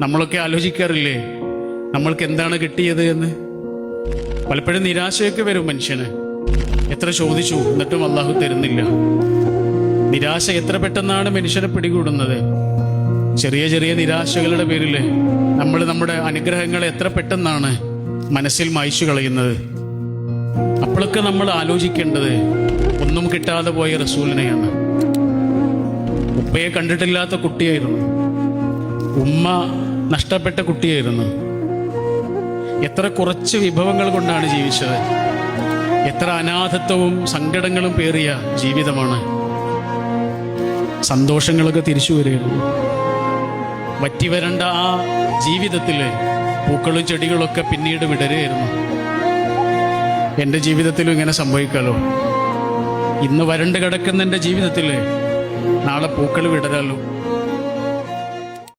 നമ്മളൊക്കെ ആലോചിക്കാറില്ലേ നമ്മൾക്ക് എന്താണ് കിട്ടിയത് എന്ന്? പലപ്പോഴും നിരാശയൊക്കെ വരും മനുഷ്യന്. എത്ര ചോദിച്ചു എന്നിട്ടും അള്ളാഹു തരുന്നില്ല. നിരാശ എത്ര പെട്ടെന്നാണ് മനുഷ്യനെ പിടികൂടുന്നത്. ചെറിയ ചെറിയ നിരാശകളുടെ പേരിൽ നമ്മൾ നമ്മുടെ അനുഗ്രഹങ്ങളെ എത്ര പെട്ടെന്നാണ് മനസ്സിൽ മായ്ച്ചു കളയുന്നത്. അപ്പോഴൊക്കെ നമ്മൾ ആലോചിക്കേണ്ടത് ഒന്നും കിട്ടാതെ പോയ റസൂലിനെയാണ്. ഉപ്പയെ കണ്ടിട്ടില്ലാത്ത കുട്ടിയായിരുന്നു, ഉമ്മ നഷ്ടപ്പെട്ട കുട്ടിയായിരുന്നു. എത്ര കുറച്ച് വിഭവങ്ങൾ കൊണ്ടാണ് ജീവിച്ചത്. എത്ര അനാഥത്വവും സങ്കടങ്ങളും പേറിയ ജീവിതമാണ്. സന്തോഷങ്ങളൊക്കെ തിരിച്ചു വരികയായിരുന്നു. വറ്റിവരണ്ട ആ ജീവിതത്തിൽ പൂക്കളും ചെടികളൊക്കെ പിന്നീട് വിടരുകയായിരുന്നു. എൻ്റെ ജീവിതത്തിലും ഇങ്ങനെ സംഭവിക്കാലോ. ഇന്ന് വരണ്ട് കിടക്കുന്ന എൻ്റെ ജീവിതത്തിൽ നാളെ പൂക്കൾ വിടരാലോ.